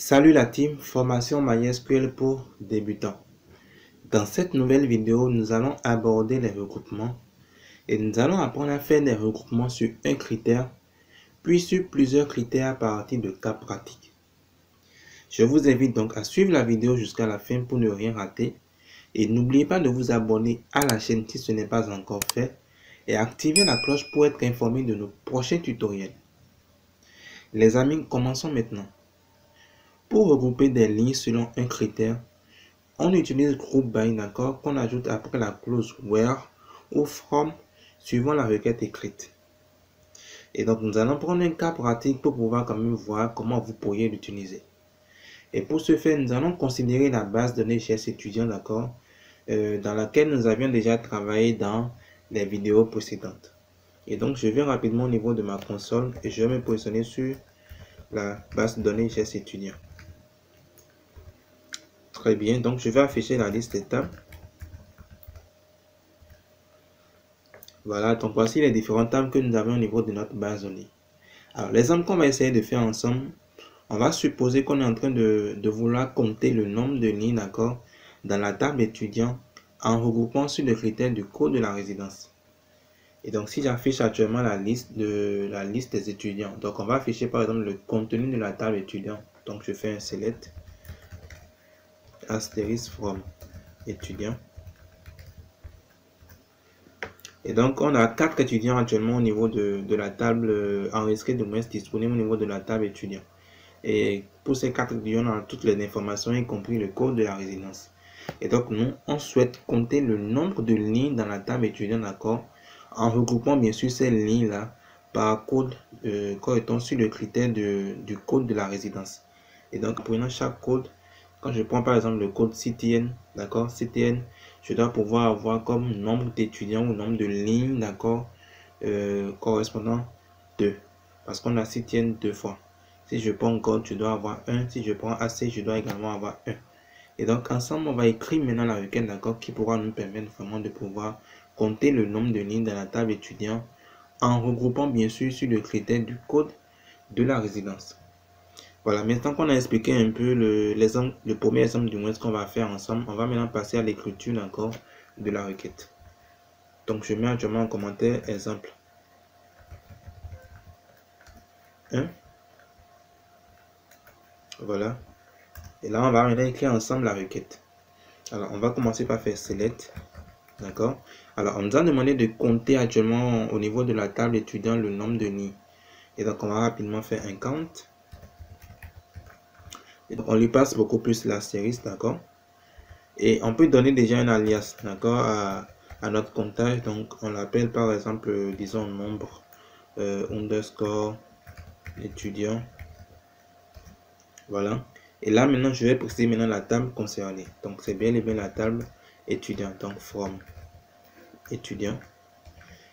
Salut la team, formation MySQL pour débutants. Dans cette nouvelle vidéo, nous allons aborder les regroupements et nous allons apprendre à faire des regroupements sur un critère, puis sur plusieurs critères à partir de cas pratiques. Je vous invite donc à suivre la vidéo jusqu'à la fin pour ne rien rater et n'oubliez pas de vous abonner à la chaîne si ce n'est pas encore fait et activer la cloche pour être informé de nos prochains tutoriels. Les amis, commençons maintenant. Pour regrouper des lignes selon un critère, on utilise group by, d'accord, qu'on ajoute après la clause where ou from suivant la requête écrite. Et donc nous allons prendre un cas pratique pour pouvoir quand même voir comment vous pourriez l'utiliser. Et pour ce faire, nous allons considérer la base de données GS étudiant, d'accord, dans laquelle nous avions déjà travaillé dans les vidéos précédentes. Et donc je vais rapidement au niveau de ma console et je vais me positionner sur la base de données GS étudiant. Très bien, donc je vais afficher la liste des tables. Voilà, donc voici les différentes tables que nous avons au niveau de notre base de données. Alors, l'exemple qu'on va essayer de faire ensemble, on va supposer qu'on est en train de vouloir compter le nombre de lignes, d'accord, dans la table étudiant en regroupant sur le critère du code de la résidence. Et donc, si j'affiche actuellement la liste des étudiants, donc on va afficher par exemple le contenu de la table étudiant. Donc, je fais un select asterisk from étudiant. Et donc, on a 4 étudiants actuellement au niveau de la table enregistrée, de moins disponible au niveau de la table étudiant. Et pour ces 4 étudiants, on a toutes les informations, y compris le code de la résidence. Et donc, nous, on souhaite compter le nombre de lignes dans la table étudiant, d'accord, en regroupant bien sûr ces lignes-là par code correspondant sur le critère du code de la résidence. Et donc, en prenant chaque code, quand je prends par exemple le code CTN, d'accord, CTN, je dois pouvoir avoir comme nombre d'étudiants ou nombre de lignes, d'accord, correspondant 2. Parce qu'on a CTN 2 fois. Si je prends code, je dois avoir 1. Si je prends AC, je dois également avoir 1. Et donc, ensemble, on va écrire maintenant la requête, d'accord, qui pourra nous permettre vraiment de pouvoir compter le nombre de lignes dans la table étudiant en regroupant bien sûr sur le critère du code de la résidence. Voilà, maintenant qu'on a expliqué un peu le premier exemple du moins ce qu'on va faire ensemble, on va maintenant passer à l'écriture encore de la requête. Donc je mets actuellement en commentaire exemple 1. Voilà. Et là on va maintenant écrire ensemble la requête. Alors on va commencer par faire select. D'accord. Alors on nous a demandé de compter actuellement au niveau de la table étudiant le nombre de lignes. Et donc on va rapidement faire un count. Et donc on lui passe beaucoup plus l'astérisque, d'accord. Et on peut donner déjà un alias, d'accord, à notre comptage. Donc on l'appelle par exemple, disons nombre underscore étudiant. Voilà. Et là maintenant je vais préciser maintenant la table concernée. Donc c'est bien et bien la table étudiant. Donc from étudiant.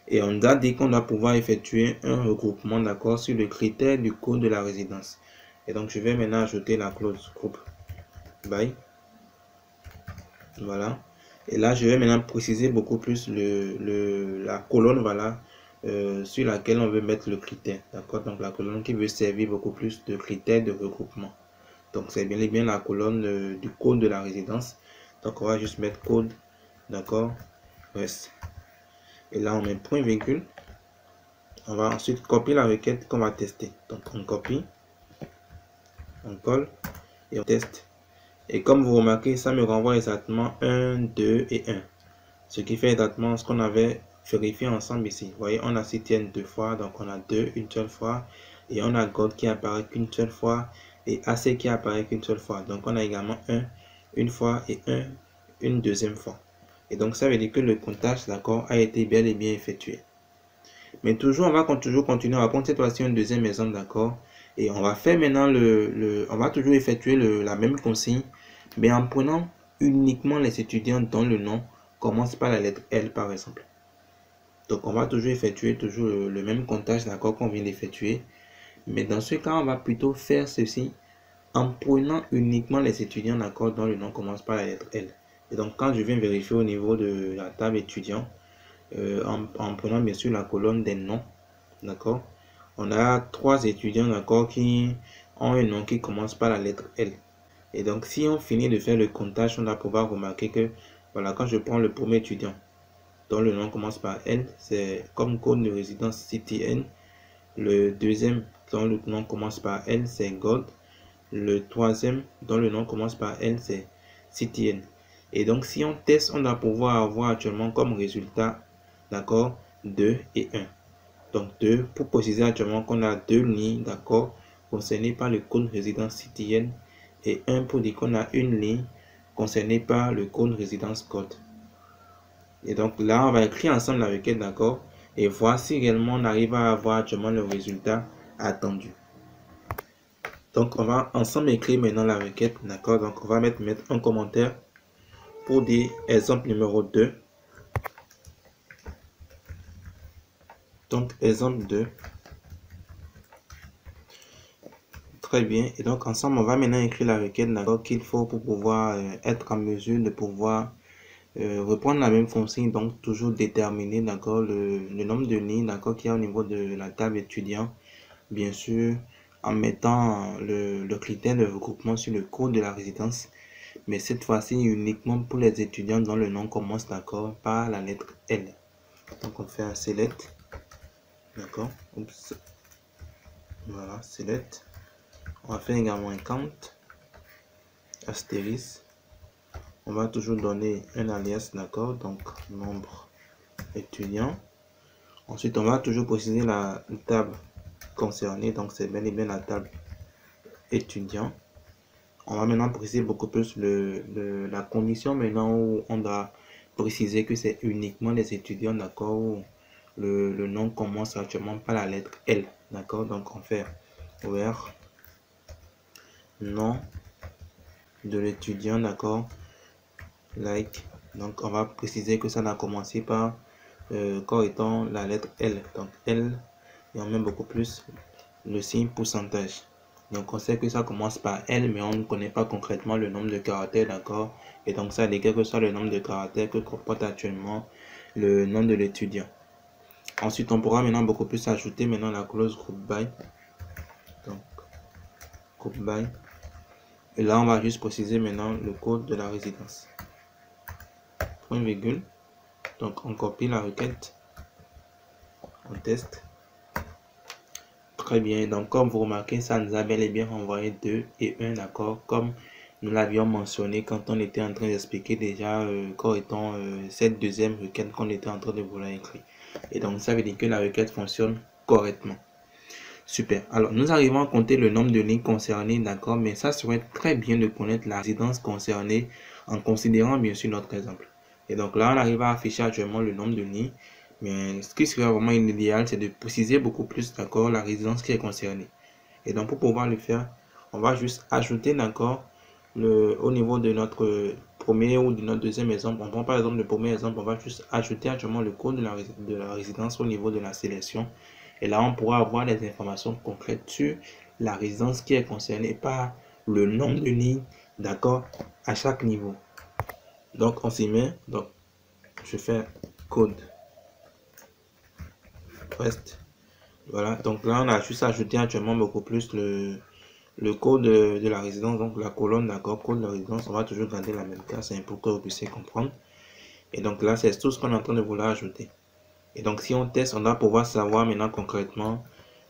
Et on a dit qu'on doit pouvoir effectuer un regroupement, d'accord, sur le critère du code de la résidence. Et donc je vais maintenant ajouter la clause group by. Voilà. Et là, je vais maintenant préciser beaucoup plus la colonne, voilà, sur laquelle on veut mettre le critère. D'accord? Donc, la colonne qui veut servir beaucoup plus de critères de regroupement. Donc, c'est bien et bien la colonne du code de la résidence. Donc, on va juste mettre code, d'accord, reste. Et là, on met point virgule. On va ensuite copier la requête qu'on va tester. Donc, on copie, on colle et on teste. Et comme vous remarquez, ça me renvoie exactement 1, 2 et 1. Ce qui fait exactement ce qu'on avait vérifié ensemble ici. Vous voyez, on a CTN 2 fois, donc on a 2 une seule fois. Et on a God qui apparaît qu'une seule fois. Et AC qui apparaît qu'une seule fois. Donc on a également 1 une fois et 1 une deuxième fois. Et donc ça veut dire que le comptage, d'accord, a été bel et bien effectué. Mais toujours, on va toujours continuer. On va prendre cette fois-ci un deuxième exemple, d'accord. Et on va faire maintenant on va toujours effectuer la même consigne, mais en prenant uniquement les étudiants dont le nom commence par la lettre L, par exemple. Donc, on va toujours effectuer le même comptage, d'accord, qu'on vient d'effectuer. Mais dans ce cas, on va plutôt faire ceci en prenant uniquement les étudiants, d'accord, dont le nom commence par la lettre L. Et donc, quand je viens vérifier au niveau de la table étudiant, en prenant bien sûr la colonne des noms, d'accord, on a 3 étudiants, d'accord, qui ont un nom qui commence par la lettre L. Et donc, si on finit de faire le comptage, on va pouvoir remarquer que, voilà, quand je prends le premier étudiant, dont le nom commence par L, c'est comme code de résidence CTN. Le deuxième, dont le nom commence par L, c'est Gold. Le troisième, dont le nom commence par L, c'est CTN. Et donc, si on teste, on va pouvoir avoir actuellement comme résultat, d'accord, 2 et 1. Donc, 2, pour préciser actuellement qu'on a deux lignes, d'accord, concernées par le code résidence CTN, et 1 pour dire qu'on a une ligne concernée par le code résidence code. Et donc là, on va écrire ensemble la requête, d'accord, et voir si réellement on arrive à avoir actuellement le résultat attendu. Donc on va ensemble écrire maintenant la requête, d'accord. Donc on va mettre un commentaire pour dire exemple numéro 2. Donc exemple 2. Très bien. Et donc ensemble, on va maintenant écrire la requête, d'accord, qu'il faut pour pouvoir être en mesure de pouvoir reprendre la même fonction, donc toujours déterminer, d'accord, le nombre de lignes, d'accord, qu'il y a au niveau de la table étudiant, bien sûr, en mettant le critère de regroupement sur le code de la résidence, mais cette fois-ci uniquement pour les étudiants dont le nom commence, d'accord, par la lettre L. Donc on fait un select, d'accord, voilà, select. On va faire également un count, astérisque. On va toujours donner un alias, d'accord, donc nombre étudiant. Ensuite, on va toujours préciser la table concernée, donc c'est bel et bien la table étudiant. On va maintenant préciser beaucoup plus la condition maintenant où on doit préciser que c'est uniquement les étudiants, d'accord, où le nom commence actuellement par la lettre L, d'accord. Donc on fait ouvert nom de l'étudiant, d'accord, like. Donc on va préciser que ça a commencé par corps étant la lettre L, donc L, et on met beaucoup plus le signe pourcentage. Donc on sait que ça commence par L, mais on ne connaît pas concrètement le nombre de caractères, d'accord. Et donc ça dit quel que soit le nombre de caractères que comporte actuellement le nom de l'étudiant. Ensuite on pourra maintenant beaucoup plus ajouter maintenant la clause group by. Donc group by. Et là on va juste préciser maintenant le code de la résidence. Point virgule. Donc on copie la requête. On teste. Très bien, donc comme vous remarquez, ça nous a bel et bien renvoyé 2 et 1, d'accord, comme nous l'avions mentionné quand on était en train d'expliquer déjà quoi étant cette deuxième requête qu'on était en train de vouloir écrire. Et donc ça veut dire que la requête fonctionne correctement. Super. Alors nous arrivons à compter le nombre de lignes concernées, d'accord, mais ça serait très bien de connaître la résidence concernée en considérant bien sûr notre exemple. Et donc là, on arrive à afficher actuellement le nombre de lignes. Mais ce qui serait vraiment idéal, c'est de préciser beaucoup plus, d'accord, la résidence qui est concernée. Et donc, pour pouvoir le faire, on va juste ajouter, d'accord, au niveau de notre premier ou de notre deuxième exemple. On prend par exemple le premier exemple, on va juste ajouter actuellement le code de la résidence au niveau de la sélection. Et là, on pourra avoir des informations concrètes sur la résidence qui est concernée par le nombre de lignes, d'accord, à chaque niveau. Donc, on s'y met. Donc, je fais code. Reste. Voilà, donc là on a juste ajouté actuellement beaucoup plus le code de la résidence, donc la colonne, d'accord, code de la résidence. On va toujours garder la même case pour que vous puissiez comprendre. Et donc là c'est tout ce qu'on est en train de vouloir ajouter. Et donc si on teste, on va pouvoir savoir maintenant concrètement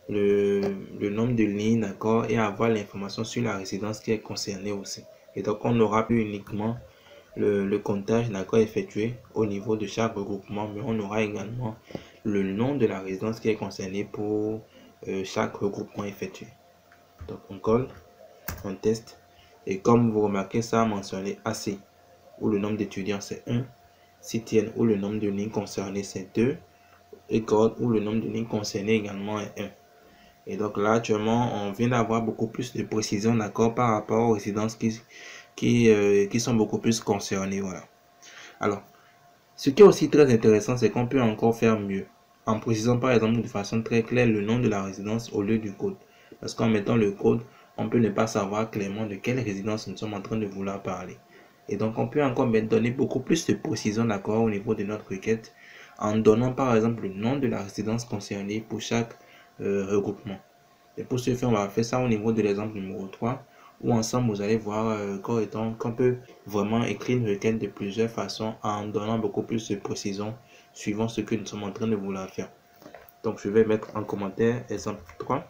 le nombre de lignes, d'accord, et avoir l'information sur la résidence qui est concernée aussi. Et donc on n'aura plus uniquement le comptage, d'accord, effectué au niveau de chaque regroupement, mais on aura également le nom de la résidence qui est concernée pour chaque regroupement effectué. Donc on colle, on teste, et comme vous remarquez, ça a mentionné AC, où le nombre d'étudiants c'est 1, CTN, où le nombre de lignes concernées c'est 2, et Code, où le nombre de lignes concernées également est 1. Et donc là actuellement on vient d'avoir beaucoup plus de précision, d'accord, par rapport aux résidences qui sont beaucoup plus concernées. Voilà. Alors, ce qui est aussi très intéressant, c'est qu'on peut encore faire mieux, en précisant par exemple de façon très claire le nom de la résidence au lieu du code. Parce qu'en mettant le code, on peut ne pas savoir clairement de quelle résidence nous sommes en train de vouloir parler. Et donc on peut encore donner beaucoup plus de précision, d'accord, au niveau de notre requête, en donnant par exemple le nom de la résidence concernée pour chaque regroupement. Et pour ce faire, on va faire ça au niveau de l'exemple numéro 3, où ensemble, vous allez voir qu'on peut vraiment écrire une requête de plusieurs façons en donnant beaucoup plus de précision suivant ce que nous sommes en train de vouloir faire. Donc, je vais mettre en commentaire exemple 3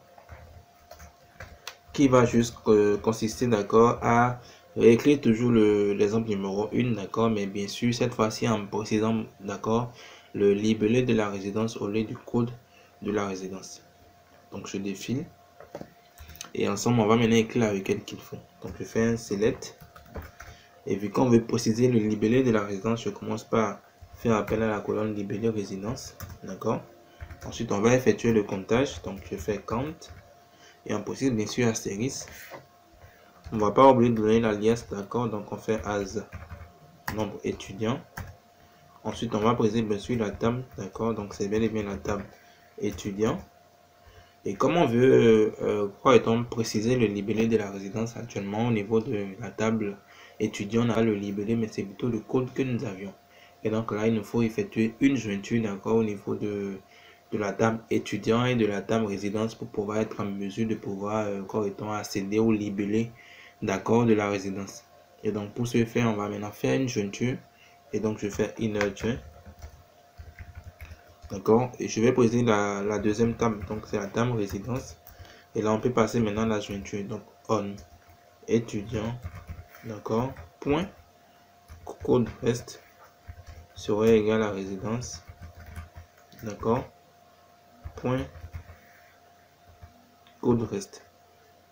qui va juste consister, d'accord, à réécrire toujours l'exemple numéro 1, d'accord, mais bien sûr, cette fois-ci en précisant, d'accord, le libellé de la résidence au lieu du code de la résidence. Donc, je défile. Et ensemble, on va maintenant écrire la requête qu'il faut. Donc, je fais un select. Et vu qu'on veut préciser le libellé de la résidence, je commence par faire appel à la colonne libellé résidence. D'accord. Ensuite, on va effectuer le comptage. Donc, je fais count. Et on précise bien sûr astérisque. On ne va pas oublier de donner l'alias. D'accord. Donc, on fait as nombre étudiant. Ensuite, on va préciser bien sûr la table. D'accord. Donc, c'est bel et bien la table étudiant. Et comme on veut, préciser le libellé de la résidence actuellement au niveau de la table étudiant, on a le libellé, mais c'est plutôt le code que nous avions. Et donc là, il nous faut effectuer une jointure, d'accord, au niveau de la table étudiant et de la table résidence pour pouvoir être en mesure de pouvoir, accéder au libellé, d'accord, de la résidence. Et donc pour ce faire, on va maintenant faire une jointure. Et donc je fais inner join. D'accord. Et je vais préciser la deuxième table. Donc c'est la table résidence. Et là on peut passer maintenant la jointure. Donc on étudiant. D'accord. Point. Code reste serait égal à résidence. D'accord. Point. Code reste.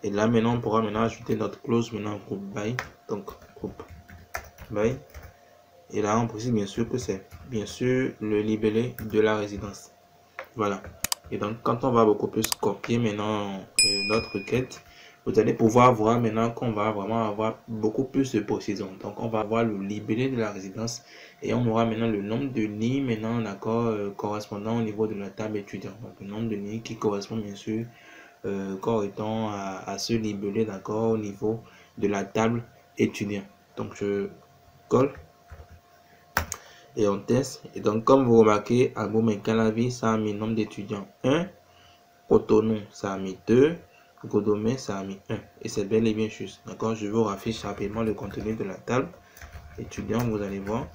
Et là maintenant on pourra maintenant ajouter notre clause maintenant groupe by. Donc groupe by. Et là on précise bien sûr que c'est bien sûr le libellé de la résidence. Voilà. Et donc quand on va beaucoup plus copier maintenant notre requête, vous allez pouvoir voir maintenant qu'on va vraiment avoir beaucoup plus de précision. Donc on va avoir le libellé de la résidence et on aura maintenant le nombre de nids maintenant, d'accord, correspondant au niveau de la table étudiante. Donc le nombre de nids qui correspond bien sûr correspond à ce libellé, d'accord, au niveau de la table étudiante. Donc je colle et on teste. Et donc comme vous remarquez, à Calavi, ça a mis nombre d'étudiants 1, Cotonou, ça a mis 2, Godomé, ça a mis 1. Et c'est bel et bien juste. D'accord, je vous affiche rapidement le contenu de la table étudiant, vous allez voir.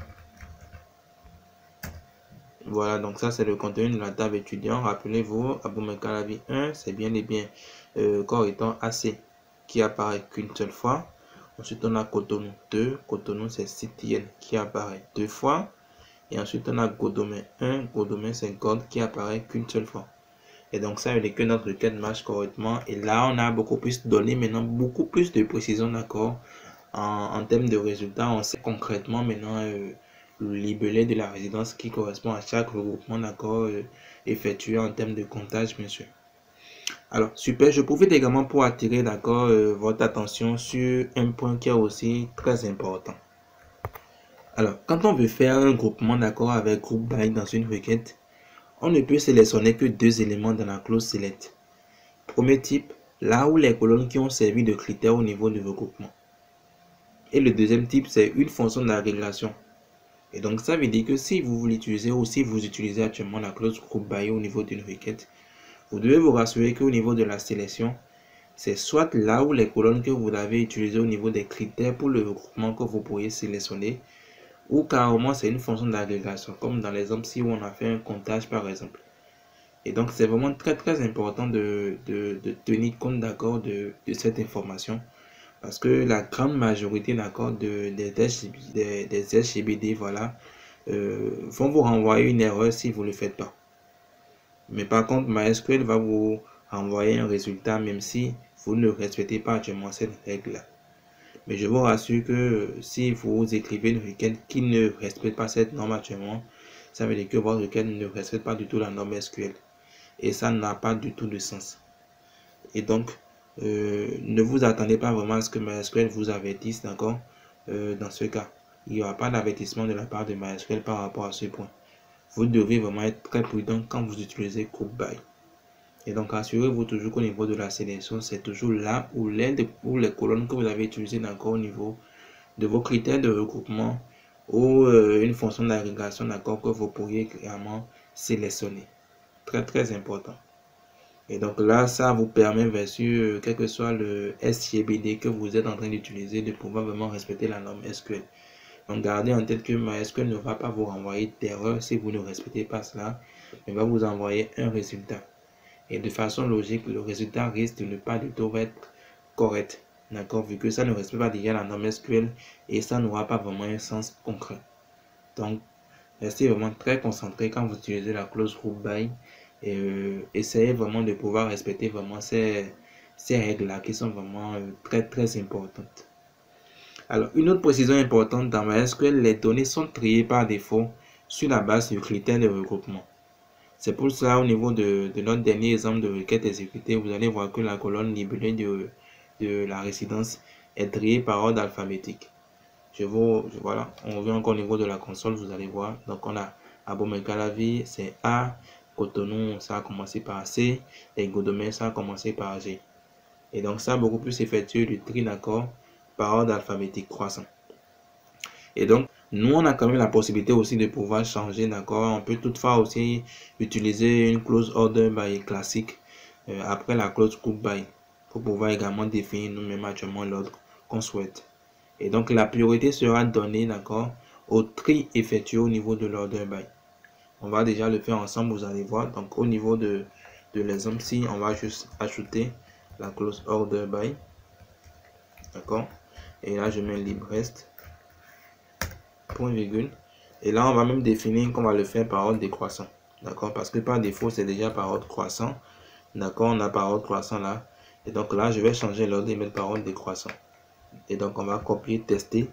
Voilà, donc ça c'est le contenu de la table étudiant. Rappelez-vous, Abou Calavi 1, c'est bien et bien corps étant AC qui apparaît qu'une seule fois. Ensuite, on a Cotonou 2. Cotonou, c'est Citienne qui apparaît 2 fois. Et ensuite, on a Godomé 1. Godomé, c'est code qui apparaît qu'une seule fois. Et donc, ça veut dire que notre requête marche correctement. Et là, on a beaucoup plus de données, maintenant, beaucoup plus de précision, d'accord. En termes de résultats, on sait concrètement maintenant le libellé de la résidence qui correspond à chaque regroupement, d'accord, effectué en termes de comptage, bien sûr. Alors, super, je profite également pour attirer, d'accord, votre attention sur un point qui est aussi très important. Alors, quand on veut faire un groupement, d'accord, avec groupe by dans une requête, on ne peut sélectionner que deux éléments dans la clause select. Premier type, là où les colonnes qui ont servi de critères au niveau du regroupement. Et le deuxième type, c'est une fonction d'agrégation. Et donc, ça veut dire que si vous voulez utiliser ou si vous utilisez actuellement la clause group by au niveau d'une requête, vous devez vous rassurer qu'au niveau de la sélection, c'est soit là où les colonnes que vous avez utilisées au niveau des critères pour le regroupement que vous pourriez sélectionner, ou carrément c'est une fonction d'agrégation, comme dans l'exemple si on a fait un comptage par exemple. Et donc c'est vraiment très important de tenir compte d'accord de cette information, parce que la grande majorité d'accord des SGBD voilà, vont vous renvoyer une erreur si vous ne le faites pas. Mais par contre, MySQL va vous renvoyer un résultat même si vous ne respectez pas actuellement cette règle-là. Mais je vous rassure que si vous écrivez une requête qui ne respecte pas cette norme actuellement, ça veut dire que votre requête ne respecte pas du tout la norme SQL. Et ça n'a pas du tout de sens. Et donc, ne vous attendez pas vraiment à ce que MySQL vous avertisse, d'accord, dans ce cas. Il n'y aura pas d'avertissement de la part de MySQL par rapport à ce point. Vous devez vraiment être très prudent quand vous utilisez group by. Et donc, assurez-vous toujours qu'au niveau de la sélection, c'est toujours là où les colonnes que vous avez utilisées d'accord au niveau de vos critères de regroupement ou une fonction d'agrégation d'accord que vous pourriez clairement sélectionner. Très important. Et donc là, ça vous permet, bien sûr, quel que soit le SGBD que vous êtes en train d'utiliser, de pouvoir vraiment respecter la norme SQL. Donc gardez en tête que MySQL ne va pas vous renvoyer d'erreur si vous ne respectez pas cela, mais va vous envoyer un résultat. Et de façon logique, le résultat risque de ne pas du tout être correct. D'accord? Vu que ça ne respecte pas déjà la norme SQL et ça n'aura pas vraiment un sens concret. Donc, restez vraiment très concentré quand vous utilisez la clause group by et essayez vraiment de pouvoir respecter vraiment ces règles-là qui sont vraiment très importantes. Alors, une autre précision importante dans MySQL, les données sont triées par défaut sur la base du critère de regroupement. C'est pour cela, au niveau de notre dernier exemple de requête exécutée, vous allez voir que la colonne libellée de la résidence est triée par ordre alphabétique. Voilà, on revient encore au niveau de la console, vous allez voir. Donc, on a Abomey-Calavi, c'est A, Cotonou, ça a commencé par C, et Godomé, ça a commencé par G. Et donc, ça a beaucoup plus effectué du tri, d'accord, par ordre alphabétique croissant. Et donc, nous, on a quand même la possibilité aussi de pouvoir changer, d'accord. On peut toutefois aussi utiliser une clause order by classique après la clause group by pour pouvoir également définir nous-mêmes actuellement l'ordre qu'on souhaite. Et donc, la priorité sera donnée, d'accord, au tri effectué au niveau de l'order by. On va déjà le faire ensemble, vous allez voir. Donc, au niveau de l'exemple-ci, on va juste ajouter la clause order by. D'accord. Et là, je mets libre reste. Point virgule. Et là, on va même définir qu'on va le faire par ordre décroissant. D'accord. Parce que par défaut, c'est déjà par ordre croissant. D'accord. On a par ordre croissant là. Et donc là, je vais changer l'ordre et mettre par ordre décroissant. Et donc, on va copier, tester.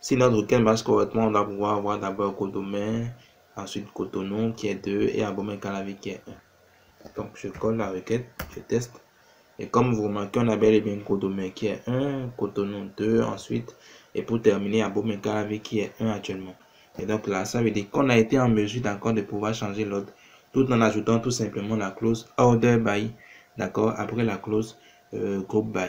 Si notre requête marche correctement, on va pouvoir avoir d'abord Codomain, ensuite Cotonou qui est 2 et Abomey-Calavi qui est 1. Donc, je colle la requête, je teste. Et comme vous remarquez, on a bel et bien Codomain qui est 1, Cotonou 2 ensuite. Et pour terminer, Abomey-Calavi qui est 1 actuellement. Et donc là, ça veut dire qu'on a été en mesure d'accord de pouvoir changer l'ordre tout en ajoutant tout simplement la clause order by, d'accord, après la clause group by.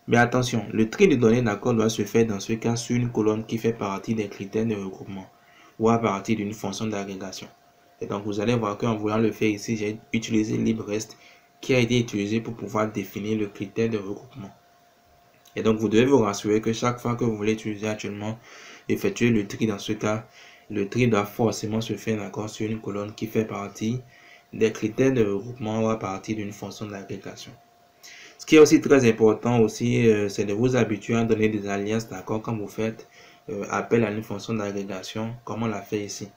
Mais attention, le tri de données d'accord doit se faire dans ce cas sur une colonne qui fait partie des critères de regroupement ou à partir d'une fonction d'agrégation. Et donc vous allez voir qu'en voulant le faire ici, j'ai utilisé LibRest qui a été utilisé pour pouvoir définir le critère de regroupement. Et donc vous devez vous rassurer que chaque fois que vous voulez utiliser actuellement, effectuer le tri dans ce cas, le tri doit forcément se faire d'accord sur une colonne qui fait partie des critères de regroupement ou à partir d'une fonction d'agrégation. Ce qui est aussi très important aussi, c'est de vous habituer à donner des alias, d'accord, quand vous faites appel à une fonction d'agrégation, comme on l'a fait ici.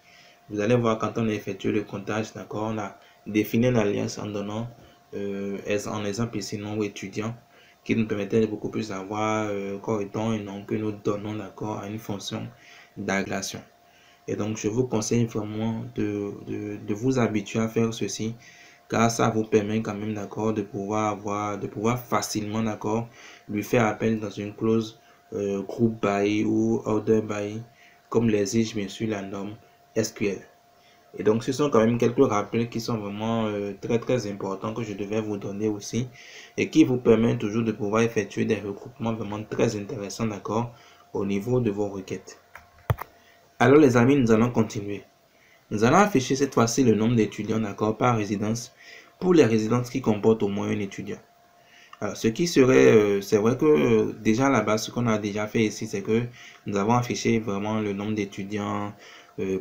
Vous allez voir quand on a effectué le comptage, d'accord, on a défini un alias en donnant, en exemple ici, nom étudiant, qui nous permettait de beaucoup plus avoir correctement un nom que nous donnons, d'accord, à une fonction d'agrégation. Et donc, je vous conseille vraiment de vous habituer à faire ceci, car ça vous permet quand même, d'accord, de pouvoir facilement, d'accord, lui faire appel dans une clause group by ou order by, comme l'exige bien sûr la norme SQL. Et donc, ce sont quand même quelques rappels qui sont vraiment très importants que je devais vous donner aussi et qui vous permettent toujours de pouvoir effectuer des regroupements vraiment très intéressants, d'accord, au niveau de vos requêtes. Alors les amis, nous allons continuer. Nous allons afficher cette fois-ci le nombre d'étudiants, d'accord, par résidence pour les résidences qui comportent au moins un étudiant. Alors, ce qui serait, c'est vrai que déjà à la base, ce qu'on a déjà fait ici, c'est que nous avons affiché vraiment le nombre d'étudiants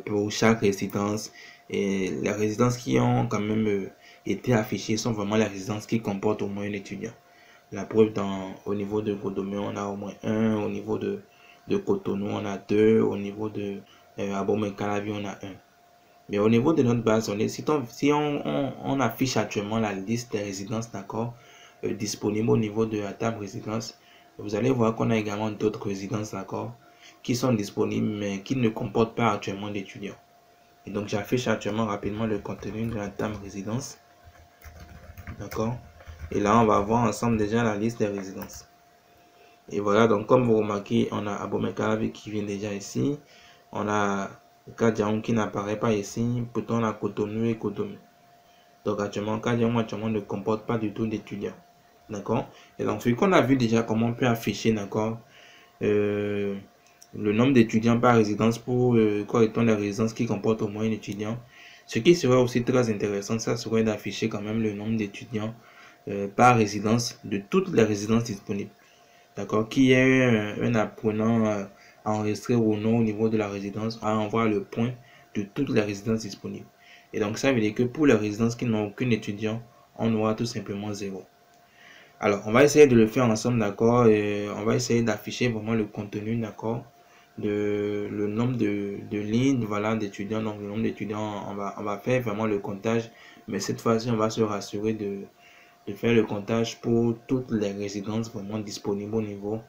pour chaque résidence. Et les résidences qui ont quand même été affichées sont vraiment les résidences qui comportent au moins un étudiant. La preuve, au niveau de Godomé, on a au moins 1, au niveau de Cotonou, on a 2, au niveau de Abomey-Calavi, on a 1. Mais au niveau de notre base, si on affiche actuellement la liste des résidences, d'accord, disponibles au niveau de la table résidence, vous allez voir qu'on a également d'autres résidences, d'accord, qui sont disponibles mais qui ne comportent pas actuellement d'étudiants. Et donc j'affiche actuellement rapidement le contenu de la table résidence, d'accord. Et là on va voir ensemble déjà la liste des résidences. Et voilà, donc comme vous remarquez, on a Abomey-Calavi qui vient déjà ici, on a Kadiaoum qui n'apparaît pas ici, pourtant on a Cotonou et Cotonou. Donc actuellement, Kadiaoum ne comporte pas du tout d'étudiants. D'accord. Et donc, vu qu'on a vu déjà comment on peut afficher, d'accord, le nombre d'étudiants par résidence pour correctement les résidences qui comportent au moins un étudiant, Ce qui serait aussi très intéressant, ça serait d'afficher quand même le nombre d'étudiants par résidence de toutes les résidences disponibles. D'accord, qui est un apprenant enregistré ou non au niveau de la résidence, à envoie le point de toutes les résidences disponibles. Et donc ça veut dire que pour les résidences qui n'ont aucun étudiant, on aura tout simplement 0. Alors, on va essayer de le faire ensemble, d'accord, et on va essayer d'afficher vraiment le contenu, d'accord, le nombre de lignes, voilà, d'étudiants. Donc, le nombre d'étudiants, on va faire vraiment le comptage, mais cette fois-ci, on va se rassurer de faire le comptage pour toutes les résidences vraiment disponibles au niveau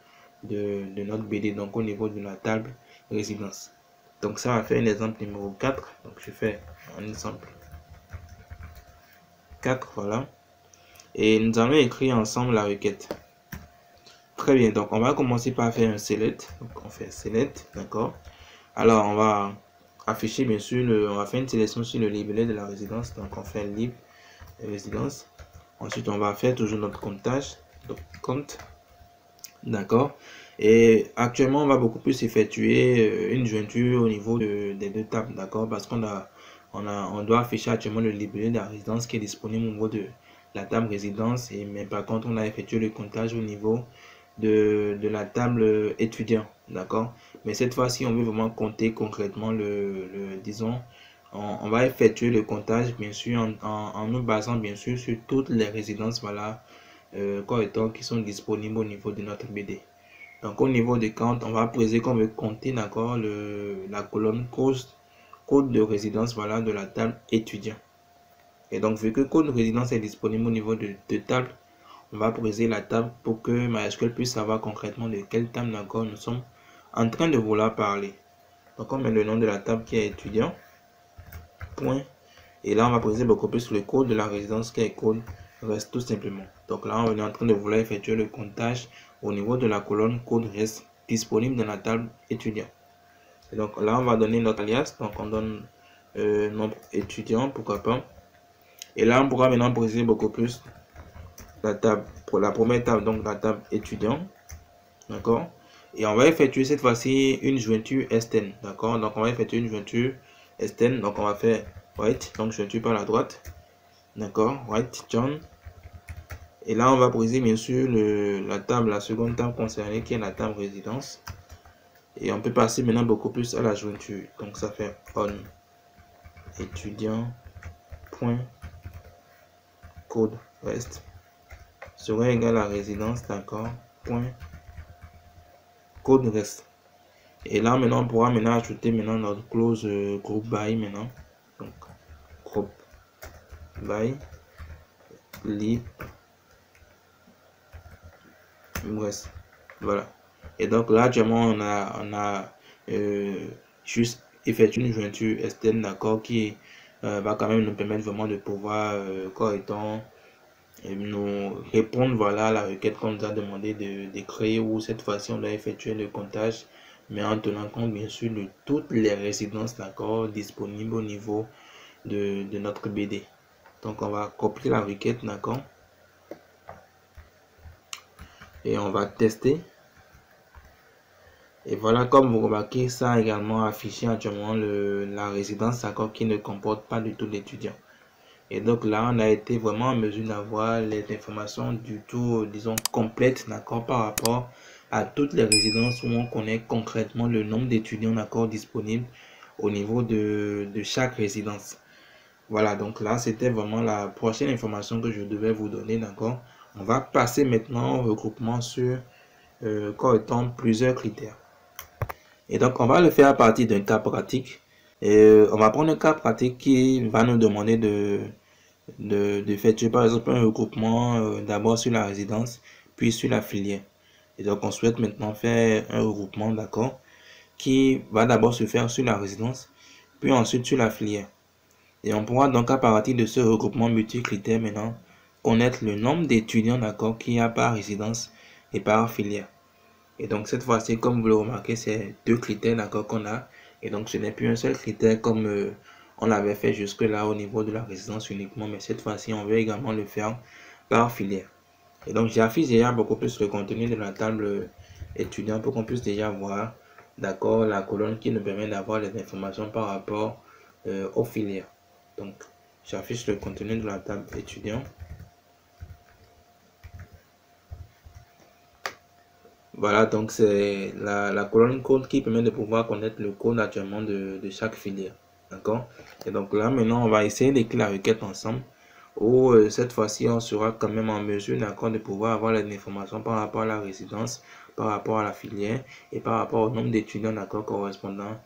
de notre BD, donc au niveau de la table résidence. Donc, ça va faire un exemple numéro 4. Donc, je fais un exemple 4, voilà. Et nous allons écrire ensemble la requête. Très bien, donc on va commencer par faire un select. Donc on fait select, d'accord. Alors on va afficher bien sûr, on va faire une sélection sur le libellé de la résidence. Donc on fait lib résidence. Ensuite on va faire toujours notre comptage. Donc compte, d'accord. Et actuellement on va beaucoup plus effectuer une jointure au niveau des deux tables, d'accord, parce on doit afficher actuellement le libellé de la résidence qui est disponible au niveau de la table résidence, mais par contre on a effectué le comptage au niveau de la table étudiant, d'accord. Mais cette fois-ci on veut vraiment compter concrètement disons, on va effectuer le comptage bien sûr en nous basant bien sûr sur toutes les résidences, voilà, qui sont disponibles au niveau de notre BD. Donc au niveau des comptes, on va préciser qu'on veut compter, d'accord, la colonne code de résidence, voilà, de la table étudiant. Et donc vu que code de résidence est disponible au niveau de table, on va préciser la table pour que MySQL puisse savoir concrètement de quelle table, d'accord, nous sommes en train de vouloir parler. Donc on met le nom de la table qui est étudiant, point, et là on va préciser beaucoup plus le code de la résidence qui est code reste tout simplement. Donc là on est en train de vouloir effectuer le comptage au niveau de la colonne code reste disponible dans la table étudiant. Et donc là on va donner notre alias, donc on donne nombre étudiant, pourquoi pas. Et là on pourra maintenant préciser beaucoup plus la table, pour la première table, donc la table étudiant, d'accord. Et on va effectuer cette fois-ci une jointure externe, d'accord. Donc on va effectuer une jointure externe, donc on va faire right, donc jointure par la droite, d'accord, right John. Et là on va briser bien sûr la seconde table concernée qui est la table résidence. Et on peut passer maintenant beaucoup plus à la jointure, donc ça fait on étudiant point code reste serait égal à résidence, d'accord, point code reste. Et là maintenant on pourra maintenant ajouter maintenant notre clause group by maintenant, donc group by lib reste, voilà. Et donc là actuellement on a juste effectué une jointure externe, d'accord, qui va quand même nous permettre vraiment de pouvoir nous répondre, voilà, à la requête qu'on nous a demandé de créer, où cette fois-ci on doit effectuer le comptage, mais en tenant compte bien sûr de toutes les résidences, d'accord, disponibles au niveau de notre BD. Donc on va copier la requête, d'accord, et on va tester. Et voilà, comme vous remarquez, ça a également affiché actuellement la résidence, d'accord, qui ne comporte pas du tout d'étudiants. Et donc là, on a été vraiment en mesure d'avoir les informations du tout, disons, complètes, d'accord, par rapport à toutes les résidences où on connaît concrètement le nombre d'étudiants, d'accord, disponibles au niveau de chaque résidence. Voilà, donc là, c'était vraiment la prochaine information que je devais vous donner, d'accord. On va passer maintenant au regroupement sur étant plusieurs critères. Et donc, on va le faire à partir d'un cas pratique. Et on va prendre un cas pratique qui va nous demander d'effectuer par exemple un regroupement d'abord sur la résidence, puis sur la filière. Et donc, on souhaite maintenant faire un regroupement, d'accord, qui va d'abord se faire sur la résidence, puis ensuite sur la filière. Et on pourra donc à partir de ce regroupement multi-critères maintenant connaître le nombre d'étudiants, d'accord, qu'il y a par résidence et par filière. Et donc cette fois-ci, comme vous le remarquez, c'est deux critères, d'accord, qu'on a. Et donc ce n'est plus un seul critère comme on l'avait fait jusque-là au niveau de la résidence uniquement. Mais cette fois-ci, on veut également le faire par filière. Et donc j'affiche déjà beaucoup plus le contenu de la table étudiant pour qu'on puisse déjà voir, d'accord, la colonne qui nous permet d'avoir les informations par rapport aux filières. Donc, j'affiche le contenu de la table étudiant. Voilà, donc c'est la colonne code qui permet de pouvoir connaître le code actuellement de chaque filière. D'accord? Et donc là, maintenant, on va essayer d'écrire la requête ensemble. Où cette fois-ci, on sera quand même en mesure, d'accord, de pouvoir avoir les informations par rapport à la résidence, par rapport à la filière et par rapport au nombre d'étudiants, d'accord, correspondant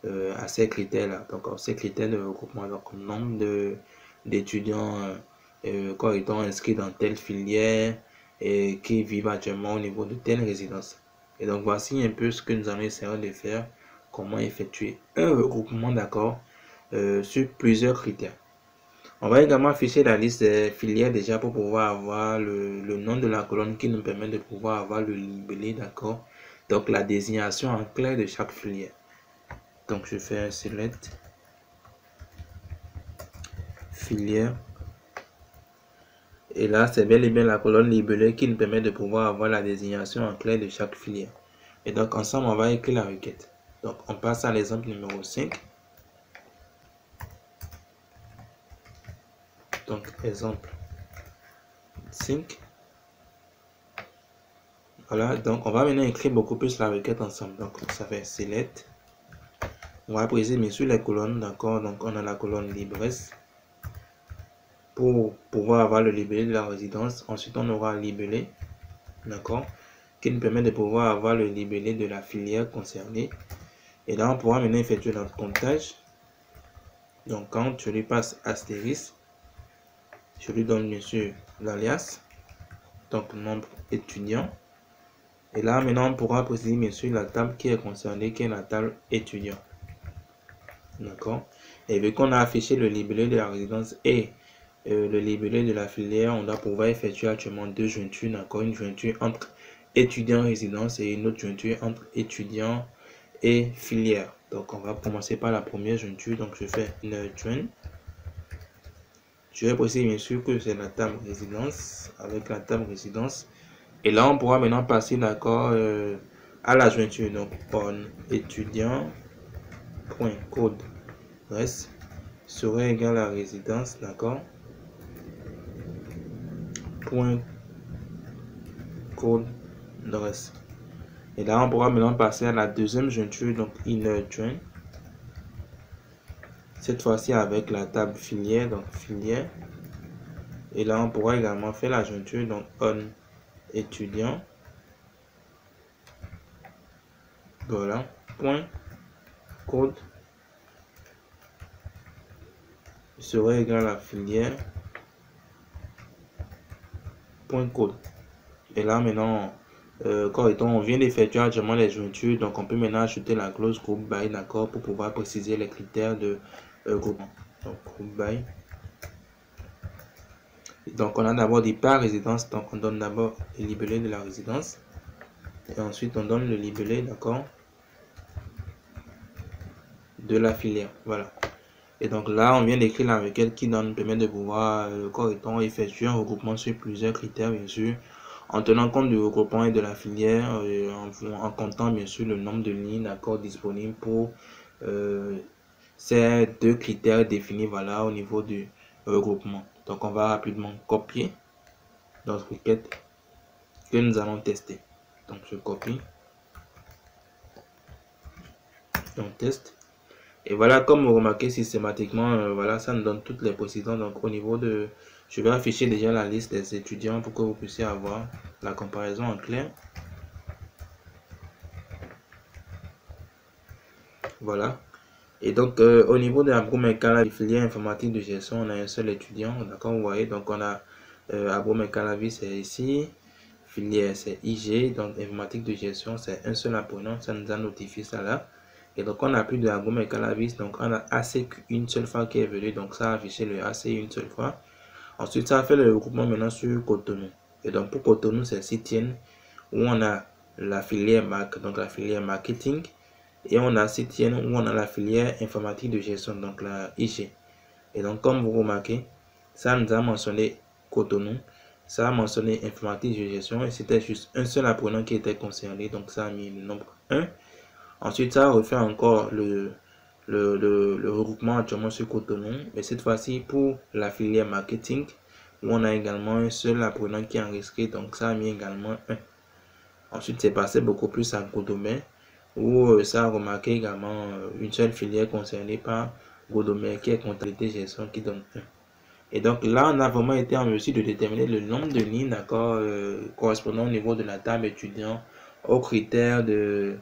à ces critères-là. Donc, ces critères de regroupement, donc nombre d'étudiants étant inscrits dans telle filière et qui vivent actuellement au niveau de telle résidence. Et donc, voici un peu ce que nous allons essayer de faire, comment effectuer un regroupement, d'accord, sur plusieurs critères. On va également afficher la liste des filières déjà pour pouvoir avoir le nom de la colonne qui nous permet de pouvoir avoir le libellé, d'accord. Donc la désignation en clair de chaque filière. Donc je fais un select filière. Et là c'est bel et bien la colonne libellée qui nous permet de pouvoir avoir la désignation en clair de chaque filière. Et donc ensemble on va écrire la requête. Donc on passe à l'exemple numéro 5. Donc exemple 5. Voilà, donc on va maintenant écrire beaucoup plus la requête ensemble. Donc ça fait select. On va préciser bien sûr les colonnes, d'accord. Donc on a la colonne libresse pour pouvoir avoir le libellé de la résidence. Ensuite on aura un libellé, d'accord, qui nous permet de pouvoir avoir le libellé de la filière concernée. Et là on pourra maintenant effectuer notre comptage. Donc quand je lui passe astérisque, je lui donne bien sûr l'alias, donc nombre étudiant. Et là, maintenant, on pourra préciser bien sûr la table qui est concernée, qui est la table étudiant. D'accord? Et vu qu'on a affiché le libellé de la résidence et le libellé de la filière, on doit pouvoir effectuer actuellement deux jointures. D'accord? Une jointure entre étudiant résidence et une autre jointure entre étudiant et filière. Donc, on va commencer par la première jointure. Donc, je fais une join. Je vais préciser bien sûr que c'est la table résidence avec la table résidence. Et là, on pourra maintenant passer, d'accord, à la jointure. Donc, on étudiant.code reste serait égal à résidence, d'accord, point code reste. Et là, on pourra maintenant passer à la deuxième jointure, donc inner join. Cette fois-ci avec la table filière, donc filière. Et là, on pourra également faire la jointure, donc on étudiant. Voilà, point code serait égal à filière point code. Et là maintenant, quand on vient d'effectuer actuellement les jointures, donc on peut maintenant ajouter la clause group by, d'accord, pour pouvoir préciser les critères de groupement. Donc group by. Donc on a d'abord dit par résidence, donc on donne d'abord le libellé de la résidence. Et ensuite on donne le libellé, d'accord, de la filière. Voilà. Et donc là, on vient d'écrire la requête qui permet de pouvoir, quand effectuer un regroupement sur plusieurs critères, bien sûr, en tenant compte du regroupement et de la filière, en comptant bien sûr le nombre de lignes d'accord disponibles pour ces deux critères définis, voilà, au niveau du regroupement. Donc on va rapidement copier notre requête que nous allons tester. Donc je copie, on teste. Et voilà, comme vous remarquez systématiquement, voilà, ça nous donne toutes les précisions. Donc au niveau de, je vais afficher déjà la liste des étudiants pour que vous puissiez avoir la comparaison en clair. Voilà. Et donc au niveau de la Abro-Mecalavi, filière informatique de gestion, on a un seul étudiant. D'accord, vous voyez. Donc on a Abro-Mecalavi, c'est ici. Filière, c'est IG. Donc informatique de gestion, c'est un seul apprenant. Ça nous a notifié ça là. Et donc on a plus de Abro-Mecalavi, donc on a AC une seule fois qui est venu, donc ça a affiché le AC une seule fois. Ensuite ça a fait le regroupement maintenant sur Cotonou. Et donc pour Cotonou c'est Citienne où on a la filière donc la filière marketing, et on a Citienne où on a la filière informatique de gestion, donc la IG. Et donc comme vous remarquez, ça nous a mentionné Cotonou, ça a mentionné informatique de gestion, et c'était juste un seul apprenant qui était concerné, donc ça a mis le nombre 1. Ensuite, ça refait encore le regroupement actuellement sur Cotonou, mais cette fois-ci pour la filière marketing, où on a également un seul apprenant qui est enregistré, donc ça a mis également 1. Ensuite, c'est passé beaucoup plus à Godomé, où ça a remarqué également une seule filière concernée par Godomé, qui est comptabilité gestion, qui donne 1. Et donc là, on a vraiment été en mesure de déterminer le nombre de lignes, d'accord, correspondant au niveau de la table étudiant, aux critères de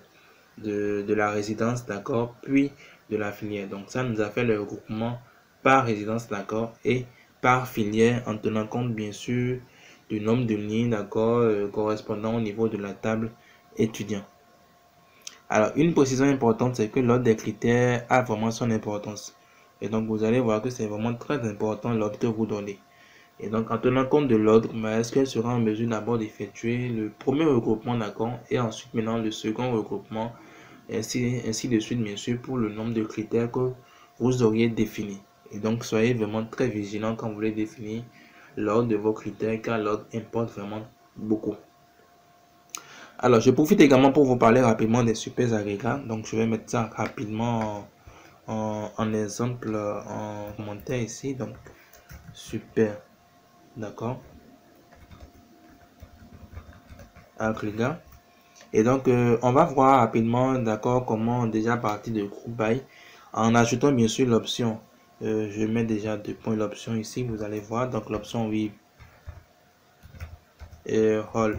la résidence, d'accord, puis de la filière. Donc ça nous a fait le regroupement par résidence, d'accord, et par filière, en tenant compte bien sûr du nombre de lignes, d'accord, correspondant au niveau de la table étudiant. Alors, une précision importante, c'est que l'ordre des critères a vraiment son importance. Et donc, vous allez voir que c'est vraiment très important l'ordre que vous donnez. Et donc, en tenant compte de l'ordre, est-ce qu'elle sera en mesure d'abord d'effectuer le premier regroupement, d'accord, et ensuite maintenant le second regroupement, ainsi de suite, bien sûr, pour le nombre de critères que vous auriez définis. Et donc, soyez vraiment très vigilant quand vous voulez définir l'ordre de vos critères, car l'ordre importe vraiment beaucoup. Alors, je profite également pour vous parler rapidement des super agrégats. Donc, je vais mettre ça rapidement en exemple, en commentaire ici. Donc, super, d'accord, agrégats. Et donc, on va voir rapidement, d'accord, comment déjà partir de groupe by, en ajoutant bien sûr l'option. Je mets déjà 2 points l'option ici, vous allez voir. Donc, l'option oui et roll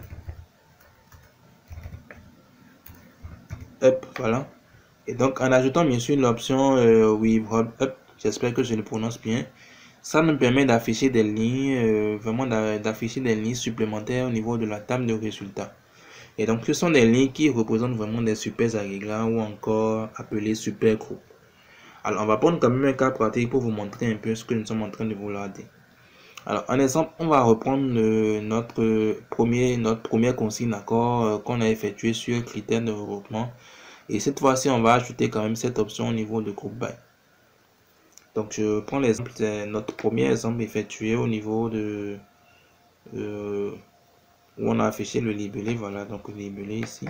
up, voilà. Et donc, en ajoutant bien sûr l'option with roll up, j'espère que je le prononce bien, ça nous permet d'afficher des lignes, vraiment d'afficher des lignes supplémentaires au niveau de la table de résultats. Et donc, ce sont des lignes qui représentent vraiment des super agrégats ou encore appelés super groupes. Alors, on va prendre quand même un cas pratique pour vous montrer un peu ce que nous sommes en train de vous regarder. Alors, en exemple, on va reprendre notre première consigne d'accord qu'on a effectué sur critères de regroupement. Et cette fois-ci, on va ajouter quand même cette option au niveau de groupe by. Donc, je prends l'exemple, c'est notre premier exemple effectué au niveau de où on a affiché le libellé. Voilà, donc le libellé ici.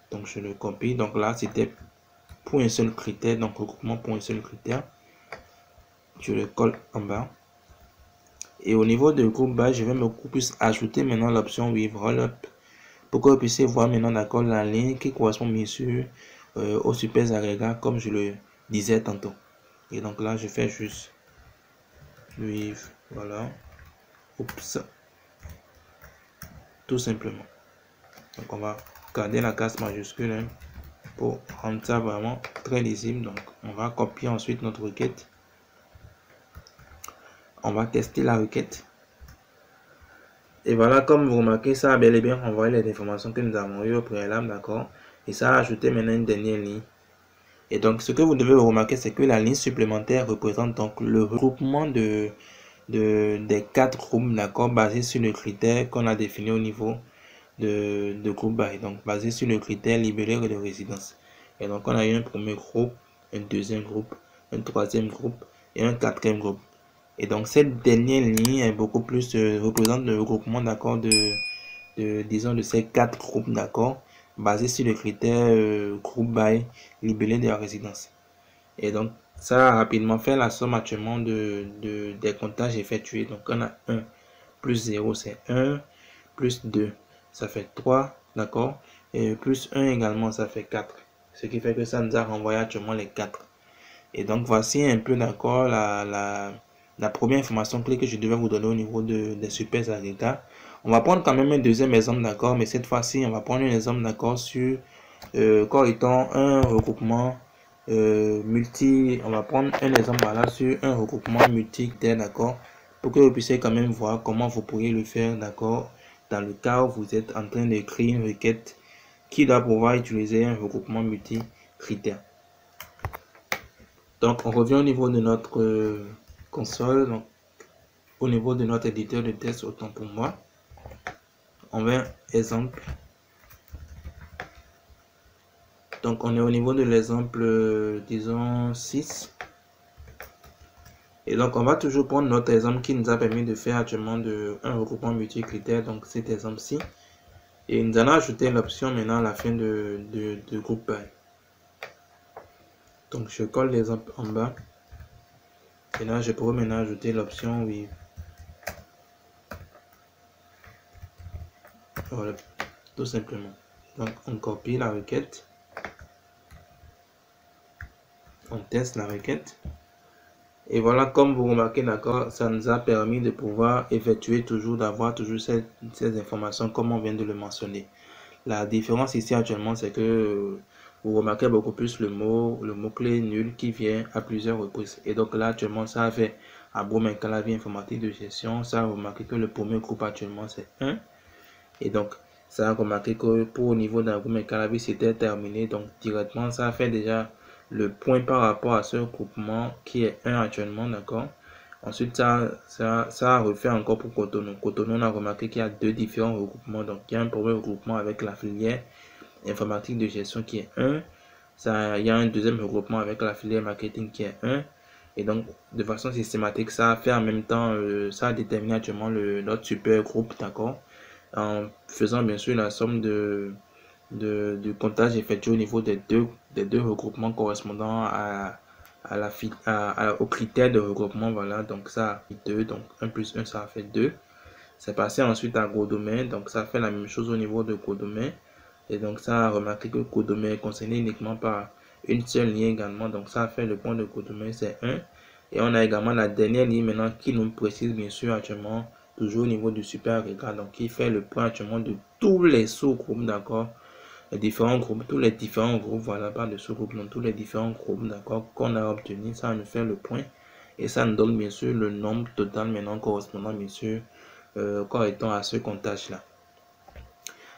Donc, je le copie. Donc là, c'était pour un seul critère, donc regroupement pour un seul critère. Je le colle en bas. Et au niveau de groupe by, je vais beaucoup plus ajouter maintenant l'option with rollup pour que vous puissiez voir maintenant d'accord la ligne qui correspond bien sûr aux super agrégats comme je le disais tantôt. Et donc là, je fais juste with, voilà, oups, tout simplement. Donc on va garder la case majuscule hein, pour rendre ça vraiment très lisible. Donc on va copier ensuite notre requête. On va tester la requête. Et voilà, comme vous remarquez, ça a bel et bien renvoyé les informations que nous avons eues au préalable, d'accord. Et ça a ajouté maintenant une dernière ligne. Et donc, ce que vous devez remarquer, c'est que la ligne supplémentaire représente donc le regroupement des 4 groupes, d'accord, basés sur le critère qu'on a défini au niveau de groupe by, donc basé sur le critère libellé de résidence. Et donc, on a eu un premier groupe, un deuxième groupe, un troisième groupe et un quatrième groupe. Et donc, cette dernière ligne est beaucoup plus représente le regroupement d'accord disons, de ces 4 groupes d'accord basés sur le critère groupe by libellé de la résidence. Et donc, ça a rapidement fait la somme actuellement des comptages effectués. Donc, on a 1 plus 0, c'est 1, plus 2, ça fait 3, d'accord, et plus 1 également, ça fait 4. Ce qui fait que ça nous a renvoyé actuellement les 4. Et donc, voici un peu, d'accord, la première information clé que je devais vous donner au niveau des super agrégats. On va prendre quand même un deuxième exemple, d'accord, mais cette fois-ci, on va prendre un exemple, d'accord, sur comme étant un regroupement on va prendre un exemple là sur un regroupement multi-critères, d'accord, pour que vous puissiez quand même voir comment vous pourriez le faire, d'accord, dans le cas où vous êtes en train d'écrire une requête qui doit pouvoir utiliser un regroupement multi-critères. Donc, on revient au niveau de notre console, donc au niveau de notre éditeur de test, autant pour moi. On va exemple. Donc, on est au niveau de l'exemple, disons, 6. Et donc, on va toujours prendre notre exemple qui nous a permis de faire actuellement un regroupement multi-critères, donc cet exemple-ci. Et nous allons ajouter l'option maintenant à la fin de groupe by. Donc je colle l'exemple en bas. Et là, je pourrais maintenant ajouter l'option oui. Voilà, tout simplement. Donc on copie la requête. On teste la requête. Et voilà, comme vous remarquez, d'accord, ça nous a permis de pouvoir effectuer d'avoir toujours ces informations comme on vient de le mentionner. La différence ici actuellement, c'est que vous remarquez beaucoup plus le mot-clé nul qui vient à plusieurs reprises. Et donc là, actuellement, ça a fait à la vie informatique de gestion. Ça a remarqué que le premier groupe actuellement, c'est 1. Et donc, ça a remarqué que pour au niveau d'un groupe la vie, c'était terminé. Donc, directement, ça a fait déjà le point par rapport à ce regroupement qui est 1 actuellement, d'accord. Ensuite, ça a refait encore pour Cotonou. Cotonou, on a remarqué qu'il y a deux différents regroupements. Donc, il y a un premier regroupement avec la filière informatique de gestion qui est 1. Il y a un deuxième regroupement avec la filière marketing qui est 1. Et donc, de façon systématique, ça a fait en même temps, ça a déterminé actuellement notre super groupe, d'accord, en faisant bien sûr la somme du comptage effectué au niveau des deux regroupements correspondant aux critères de regroupement. Voilà, donc ça a 2, donc 1 plus 1 ça a fait 2. C'est passé ensuite à codomain, donc ça fait la même chose au niveau de codomain. Et donc ça a remarqué que codomain est concerné uniquement par une seule ligne également, donc ça a fait le point de codomain, c'est 1. Et on a également la dernière ligne maintenant qui nous précise bien sûr actuellement toujours au niveau du super agrégat, donc qui fait le point actuellement de tous les sous-groupes, d'accord, les différents groupes, tous les différents groupes, voilà, pas de sous-groupes, donc tous les différents groupes, d'accord, qu'on a obtenu, ça nous fait le point, et ça nous donne bien sûr le nombre total maintenant correspondant bien sûr correspondant à ce comptage là.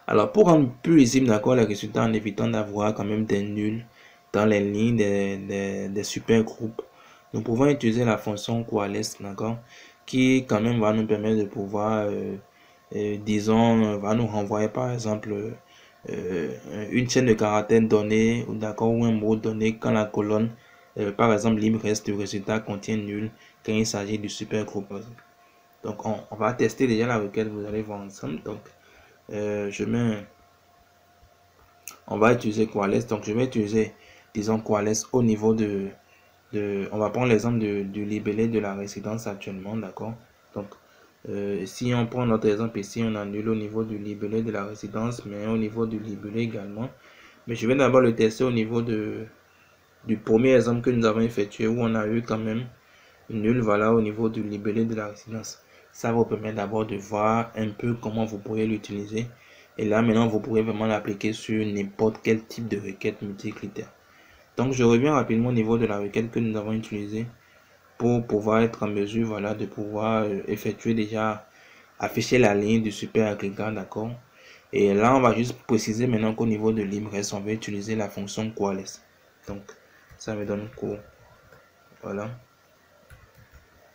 Alors pour rendre plus visible, d'accord, les résultats en évitant d'avoir quand même des nuls dans les lignes des super groupes, nous pouvons utiliser la fonction coalesce, d'accord, qui quand même va nous permettre de pouvoir disons, va nous renvoyer par exemple une chaîne de caractères donnée, d'accord, ou un mot donné quand la colonne par exemple libre reste du résultat contient nul quand il s'agit du super groupe. Donc on va tester déjà la requête, vous allez voir ensemble. Donc on va utiliser coalesce, donc je vais utiliser disons coalesce au niveau on va prendre l'exemple du libellé de la résidence actuellement, d'accord. Donc si on prend notre exemple ici, on annule au niveau du libellé de la résidence, mais au niveau du libellé également. Mais je vais d'abord le tester au niveau du premier exemple que nous avons effectué, où on a eu quand même nul, voilà, au niveau du libellé de la résidence. Ça vous permet d'abord de voir un peu comment vous pourrez l'utiliser. Et là, maintenant, vous pourrez vraiment l'appliquer sur n'importe quel type de requête multicritère. Donc, je reviens rapidement au niveau de la requête que nous avons utilisée pour pouvoir être en mesure, voilà, de pouvoir effectuer déjà, afficher la ligne du super agrégat, d'accord. Et là, on va juste préciser maintenant qu'au niveau de l'imrest, on va utiliser la fonction coalesce. Donc, ça me donne co. Voilà.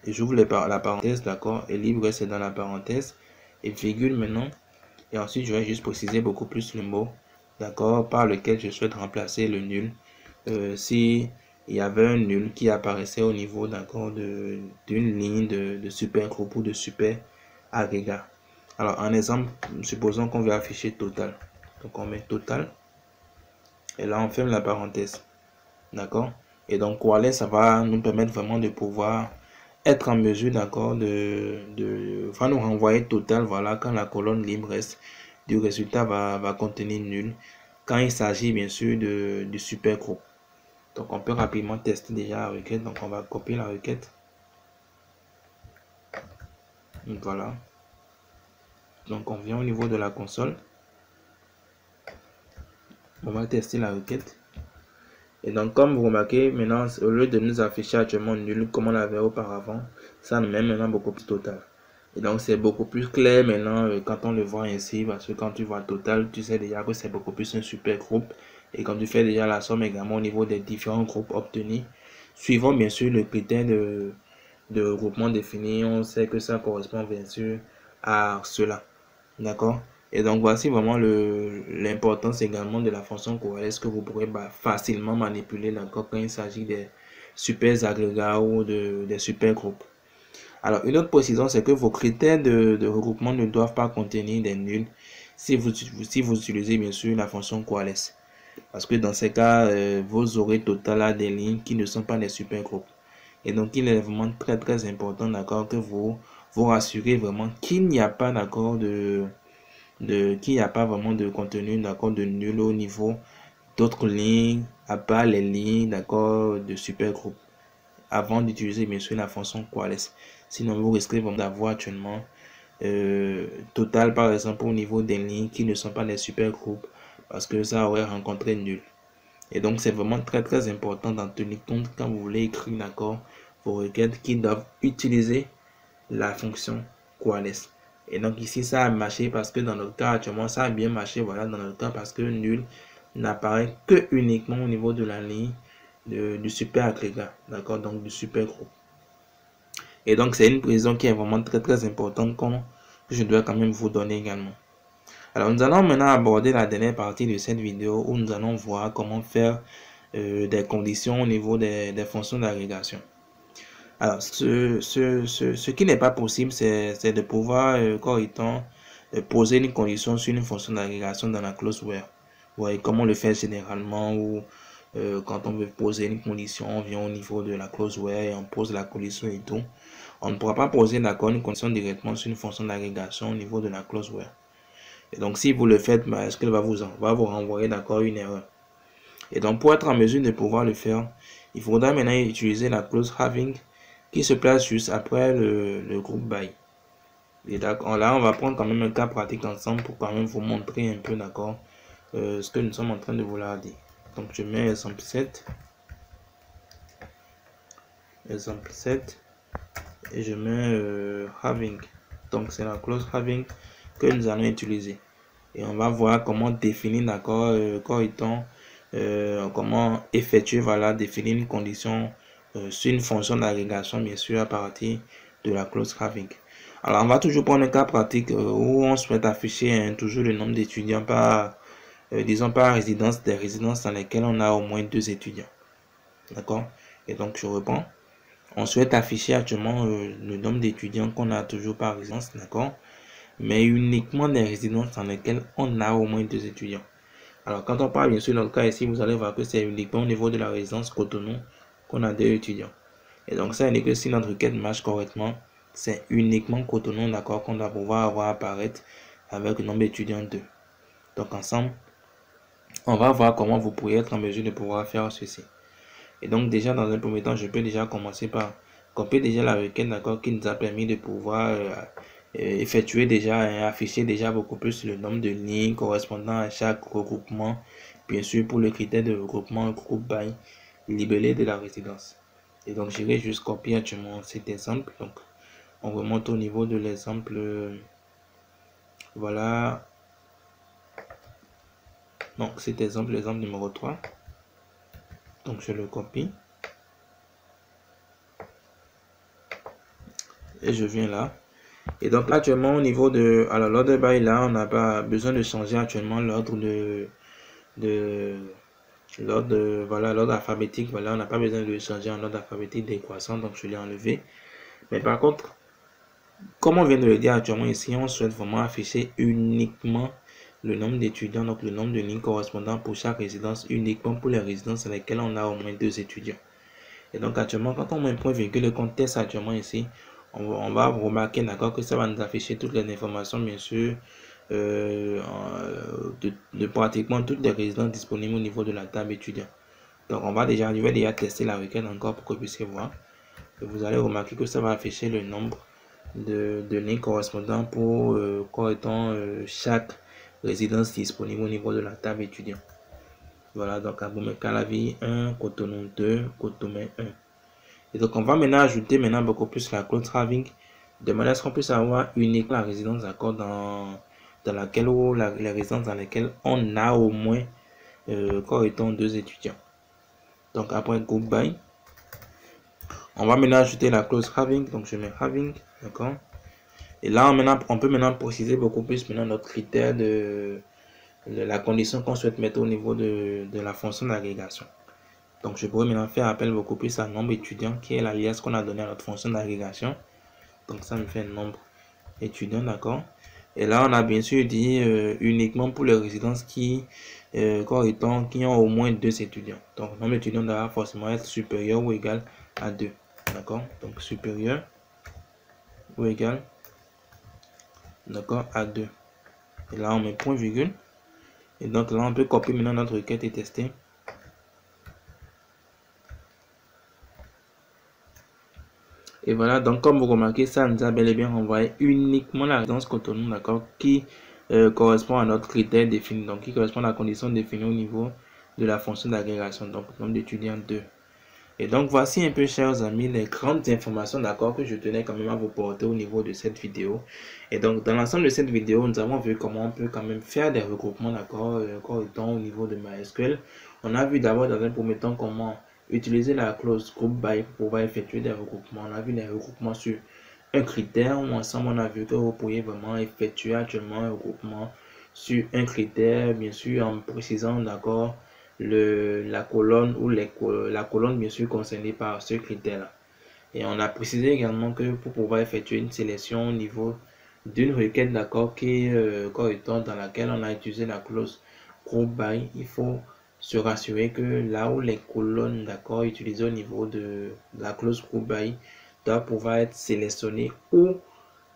Et j'ouvre la parenthèse, d'accord, et libre c'est dans la parenthèse, et virgule maintenant, et ensuite je vais juste préciser beaucoup plus le mot, d'accord, par lequel je souhaite remplacer le nul. Si il y avait un nul qui apparaissait au niveau, d'accord, d'une ligne de super groupe ou de super agrégat. Alors en exemple, supposons qu'on veut afficher total, donc on met total, et là on ferme la parenthèse, d'accord, et donc coalesce, ça va nous permettre vraiment de pouvoir être en mesure, d'accord, va nous renvoyer total, voilà, quand la colonne libre reste du résultat va contenir nul, quand il s'agit bien sûr du super groupe. Donc on peut rapidement tester déjà la requête. Donc on va copier la requête. Donc voilà. Donc on vient au niveau de la console. On va tester la requête. Et donc comme vous remarquez, maintenant au lieu de nous afficher actuellement nul comme on l'avait auparavant, ça nous met maintenant beaucoup plus total. Et donc c'est beaucoup plus clair maintenant quand on le voit ainsi, parce que quand tu vois total, tu sais déjà que c'est beaucoup plus un super groupe. Et quand tu fais déjà la somme également au niveau des différents groupes obtenus, suivant bien sûr le critère de regroupement défini, on sait que ça correspond bien sûr à cela. D'accord? Et donc voici vraiment l'importance également de la fonction coalesce que vous pourrez facilement manipuler, d'accord, quand il s'agit des super agrégats ou des super groupes. Alors une autre précision, c'est que vos critères de regroupement ne doivent pas contenir des nuls si vous utilisez bien sûr la fonction coalesce. Parce que dans ces cas, vous aurez total là des lignes qui ne sont pas des supergroupes. Et donc, il est vraiment très important, d'accord, que vous vous rassurez vraiment qu'il n'y a pas, d'accord, qu'il n'y a pas vraiment de contenu, d'accord, de nul au niveau d'autres lignes, à part les lignes, d'accord, de supergroupe, avant d'utiliser, bien sûr, la fonction coalesce. Sinon, vous risquez vraiment d'avoir actuellement total, par exemple, au niveau des lignes qui ne sont pas des supergroupes, parce que ça aurait rencontré nul. Et donc, c'est vraiment très important d'en tenir compte quand vous voulez écrire, d'accord, vos requêtes qui doivent utiliser la fonction coalesce. Et donc, ici, ça a marché parce que dans notre cas, actuellement, ça a bien marché, voilà, dans notre cas, parce que nul n'apparaît que uniquement au niveau de la ligne du super agrégat, d'accord, donc du super groupe. Et donc, c'est une précision qui est vraiment très importante que je dois quand même vous donner également. Alors, nous allons maintenant aborder la dernière partie de cette vidéo où nous allons voir comment faire des conditions au niveau des fonctions d'agrégation. Alors, ce qui n'est pas possible, c'est de pouvoir, poser une condition sur une fonction d'agrégation dans la clause where. Vous voyez, comme on le fait généralement, ou quand on veut poser une condition, on vient au niveau de la clause where et on pose la condition et tout. On ne pourra pas poser, d'accord, une condition directement sur une fonction d'agrégation au niveau de la clause where. Et donc, si vous le faites, est-ce qu'elle va vous renvoyer, d'accord, une erreur. Et donc, pour être en mesure de pouvoir le faire, il faudra maintenant utiliser la clause having qui se place juste après le groupe by. Et d'accord, là, on va prendre quand même un cas pratique ensemble pour quand même vous montrer un peu, d'accord, ce que nous sommes en train de vous dire. Donc, je mets exemple 7 et je mets having. Donc, c'est la clause having que nous allons utiliser. Et on va voir comment définir, d'accord, comment effectuer, voilà, définir une condition sur une fonction d'agrégation, bien sûr, à partir de la clause having. Alors, on va toujours prendre un cas pratique où on souhaite afficher toujours le nombre d'étudiants par, disons, par résidence, des résidences dans lesquelles on a au moins 2 étudiants. D'accord? Et donc, je reprends. On souhaite afficher actuellement le nombre d'étudiants qu'on a toujours par résidence, d'accord? Mais uniquement des résidences dans lesquelles on a au moins 2 étudiants. Alors, quand on parle, bien sûr, dans le cas ici, vous allez voir que c'est uniquement au niveau de la résidence Cotonou qu'on a 2 étudiants. Et donc, ça indique que si notre requête marche correctement, c'est uniquement Cotonou, d'accord, qu'on doit pouvoir avoir apparaître avec le nombre d'étudiants 2. Donc, ensemble, on va voir comment vous pourriez être en mesure de pouvoir faire ceci. Et donc, déjà, dans un premier temps, je peux déjà commencer par copier déjà la requête, d'accord, qui nous a permis de pouvoir effectuer déjà et afficher déjà beaucoup plus le nombre de lignes correspondant à chaque regroupement, bien sûr pour le critère de regroupement groupe by libellé de la résidence. Et donc j'irai juste copier actuellement cet exemple. Donc on remonte au niveau de l'exemple, voilà, donc cet exemple, l'exemple numéro 3. Donc je le copie et je viens là. Et donc actuellement au niveau de, alors l'ordre by là, on n'a pas besoin de changer actuellement l'ordre l'ordre alphabétique, voilà, on n'a pas besoin de changer en ordre alphabétique décroissant, donc je l'ai enlevé. Mais par contre, comme on vient de le dire actuellement ici, on souhaite vraiment afficher uniquement le nombre d'étudiants, donc le nombre de lignes correspondant pour chaque résidence, uniquement pour les résidences dans lesquelles on a au moins 2 étudiants. Et donc actuellement, quand on met un point virgule et qu'on teste actuellement ici, on va remarquer, d'accord, que ça va nous afficher toutes les informations, bien sûr, de pratiquement toutes les résidences disponibles au niveau de la table étudiant. Donc on va déjà, je vais déjà tester la requête encore pour que vous puissiez voir. Et vous allez remarquer que ça va afficher le nombre de lignes correspondant pour chaque résidence disponible au niveau de la table étudiant. Voilà, donc Abomey Calavi 1, Cotonou 2, Cotonou 1. Et donc on va maintenant ajouter beaucoup plus la clause having de manière à ce qu'on puisse avoir uniquement la résidence, d'accord, dans laquelle ou les résidences dans lesquelles on a au moins 2 étudiants. Donc après group by, on va maintenant ajouter la clause having, donc je mets having, d'accord. Et là on peut maintenant préciser beaucoup plus notre critère de la condition qu'on souhaite mettre au niveau de la fonction d'agrégation. Donc je pourrais maintenant faire appel beaucoup plus à nombre étudiant qui est l'alias qu'on a donné à notre fonction d'agrégation. Donc ça me fait un nombre étudiant, d'accord. Et là on a bien sûr dit uniquement pour les résidences qui corps étant qui ont au moins 2 étudiants. Donc, le nombre d'étudiants doit forcément être supérieur ou égal à 2. D'accord? Donc, supérieur ou égal, d'accord, à 2. Et là, on met point virgule. Et donc, là, on peut copier maintenant notre requête et tester. Et voilà, donc comme vous remarquez, ça nous a bel et bien renvoyé uniquement la résidence Cotonou, d'accord, qui correspond à notre critère défini, donc qui correspond à la condition définie au niveau de la fonction d'agrégation, donc nombre d'étudiants 2. Et donc voici un peu, chers amis, les grandes informations, d'accord, que je tenais quand même à vous porter au niveau de cette vidéo. Et donc dans l'ensemble de cette vidéo, nous avons vu comment on peut quand même faire des regroupements, d'accord, étant au niveau de MySQL. On a vu d'abord dans un premier temps comment utiliser la clause group by pour pouvoir effectuer des regroupements. On a vu des regroupements sur un critère, ou ensemble on a vu que vous pourriez vraiment effectuer actuellement un regroupement sur un critère, bien sûr en précisant, d'accord, la colonne ou la colonne bien sûr concernée par ce critère là. Et on a précisé également que pour pouvoir effectuer une sélection au niveau d'une requête, d'accord, qui est étant dans laquelle on a utilisé la clause group by, il faut se rassurer que là où les colonnes, d'accord, utilisées au niveau de la clause group by doivent pouvoir être sélectionnées ou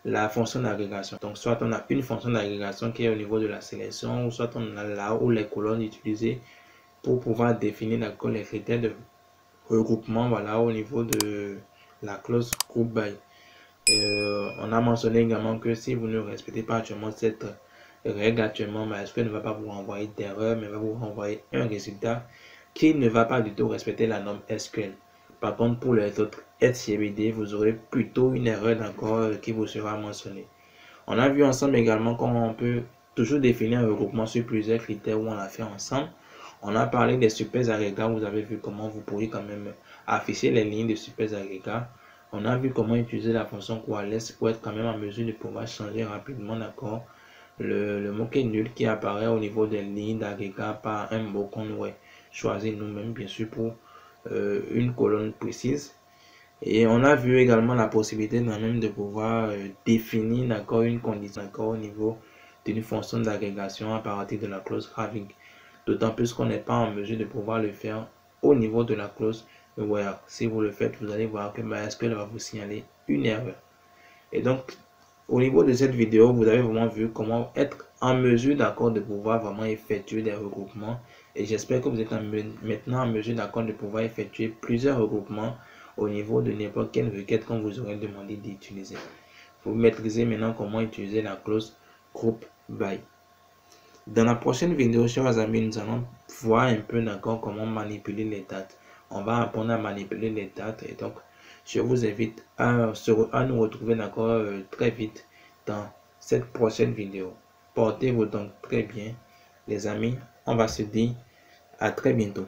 la fonction d'agrégation. Donc, soit on a une fonction d'agrégation qui est au niveau de la sélection, ou soit on a là où les colonnes utilisées pour pouvoir définir les critères de regroupement, voilà, au niveau de la clause group by. On a mentionné également que si vous ne respectez pas actuellement cette règle actuellement, MySQL ne va pas vous renvoyer d'erreur, mais va vous renvoyer un résultat qui ne va pas du tout respecter la norme SQL. Par contre, pour les autres SCBD, vous aurez plutôt une erreur d'accord qui vous sera mentionnée. On a vu ensemble également comment on peut toujours définir un regroupement sur plusieurs critères où on l'a fait ensemble. On a parlé des super agrégats, vous avez vu comment vous pourriez quand même afficher les lignes de super agrégats. On a vu comment utiliser la fonction coalesce pour être quand même en mesure de pouvoir changer rapidement, d'accord, le mot-clé nul qui apparaît au niveau des lignes d'agrégat par un mot qu'on aurait choisi nous-mêmes, bien sûr, pour une colonne précise. Et on a vu également la possibilité même de pouvoir définir, d'accord, une condition, d'accord, au niveau d'une fonction d'agrégation à partir de la clause having. D'autant plus qu'on n'est pas en mesure de pouvoir le faire au niveau de la clause where. Si vous le faites, vous allez voir que MySQL va vous signaler une erreur. Et donc, au niveau de cette vidéo, vous avez vraiment vu comment être en mesure, d'accord, de pouvoir vraiment effectuer des regroupements. Et j'espère que vous êtes maintenant en mesure, d'accord, de pouvoir effectuer plusieurs regroupements au niveau de n'importe quelle requête qu'on vous aurait demandé d'utiliser. Vous maîtrisez maintenant comment utiliser la clause group by. Dans la prochaine vidéo, chers amis, nous allons voir un peu, d'accord, comment manipuler les dates. On va apprendre à manipuler les dates et donc je vous invite à nous retrouver, d'accord, très vite dans cette prochaine vidéo. Portez-vous donc très bien, les amis. On va se dire à très bientôt.